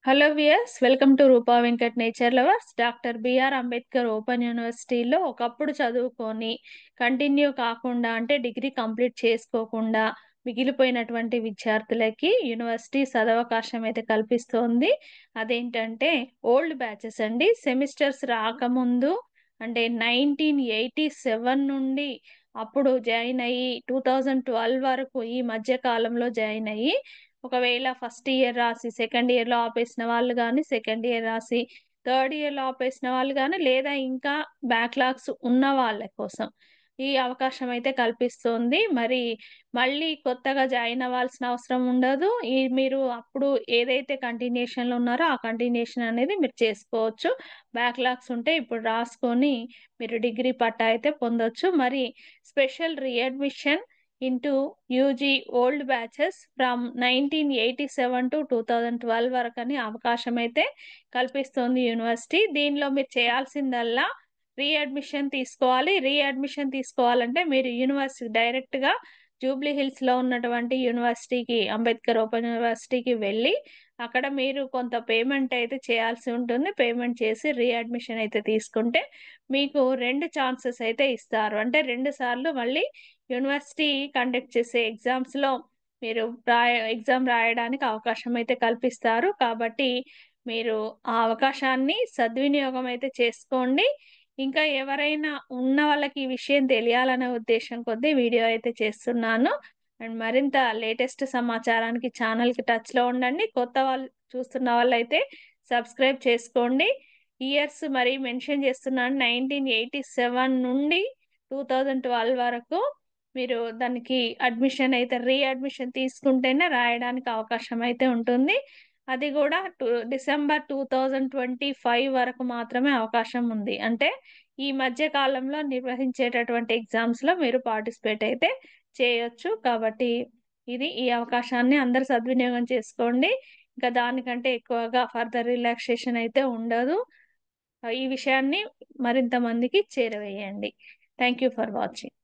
Hello viewers welcome to Roopa Venkat nature lovers. Doctor B R Ambedkar open యూనివర్సిటీలో ఒకప్పుడు చదువుకొని కంటిన్యూ కాకుండా అంటే డిగ్రీ కంప్లీట్ చేసుకోకుండా మిగిలిపోయినటువంటి విద్యార్థులకి యూనివర్సిటీ సదవకాశం అయితే కల్పిస్తోంది. అదేంటంటే ఓల్డ్ బ్యాచెస్ అండి. సెమిస్టర్స్ రాకముందు అంటే 1987 నుండి అప్పుడు జాయిన్ అయ్యి 2012 వరకు ఈ మధ్య కాలంలో జాయిన్ అయ్యి ఒకవేళ ఫస్ట్ ఇయర్ రాసి సెకండ్ ఇయర్‌లో ఆపేసిన వాళ్ళు గాని, సెకండ్ ఇయర్ రాసి థర్డ్ ఇయర్‌లో ఆపేసిన వాళ్ళు గాని, లేదా ఇంకా బ్యాక్‌లాగ్స్ ఉన్న వాళ్ళ కోసం ఈ అవకాశం అయితే కల్పిస్తోంది. మరి మళ్ళీ కొత్తగా జాయిన్ అవ్వాల్సిన అవసరం ఉండదు. మీరు అప్పుడు ఏదైతే కంటిన్యూషన్‌లో ఉన్నారో ఆ కంటిన్యూషన్ అనేది మీరు చేసుకోవచ్చు. బ్యాక్‌లాగ్స్ ఉంటే ఇప్పుడు రాసుకొని మీరు డిగ్రీ పట్టా అయితే పొందొచ్చు. మరి special readmission into UG old batches from 1987 to 2012 వరకని అవకాశం అయితే కల్పిస్తోంది యూనివర్సిటీ. దీనిలో మీరు చేయాల్సిందల్లా రీఅడ్మిషన్ తీసుకోవాలంటే మీరు యూనివర్సిటీ డైరెక్ట్‌గా జూబ్లీ హిల్స్‌లో ఉన్నటువంటి యూనివర్సిటీకి అంబేద్కర్ ఓపెన్ యూనివర్సిటీకి వెళ్ళి అక్కడ మీరు కొంత పేమెంట్ అయితే చేయాల్సి ఉంటుంది. పేమెంట్ చేసి రీఅడ్మిషన్ అయితే తీసుకుంటే మీకు 2 ఛాన్సెస్ అయితే ఇస్తారు. అంటే 2 సార్లు మళ్ళీ యూనివర్సిటీ కండక్ట్ చేసే ఎగ్జామ్స్‌లో మీరు ఎగ్జామ్ రాయడానికి అవకాశం అయితే కల్పిస్తారు. కాబట్టి మీరు ఆ అవకాశాన్ని సద్వినియోగం అయితే చేసుకోండి. ఇంకా ఎవరైనా ఉన్న వాళ్ళకి ఈ విషయం తెలియాలనే ఉద్దేశం కొద్దీ వీడియో అయితే చేస్తున్నాను. అండ్ మరింత లేటెస్ట్ సమాచారానికి ఛానల్‌కి టచ్‌లో ఉండండి. కొత్త వాళ్ళు చూస్తున్న వాళ్ళైతే సబ్స్క్రైబ్ చేసుకోండి. ఇయర్స్ మరి మెన్షన్ చేస్తున్నాను. 1987 నుండి 2012 వరకు మీరు దానికి రీఅడ్మిషన్ తీసుకుంటేనే రాయడానికి అవకాశం అయితే ఉంటుంది. అది గూడా డిసెంబర్ 2025 వరకు మాత్రమే అవకాశం ఉంది. అంటే ఈ మధ్య కాలంలో నిర్వహించేటటువంటి ఎగ్జామ్స్‌లో మీరు పార్టిసిపేట్ అయితే చేయొచ్చు. కాబట్టి ఈ అవకాశాన్ని అందరూ సద్వినియోగం చేసుకోండి. ఇంకా దానికంటే ఎక్కువగా ఫర్దర్ రిలాక్సేషన్ అయితే ఉండదు. ఈ విషయాన్ని మరింత మందికి చేరవేయండి. Thank you for watching.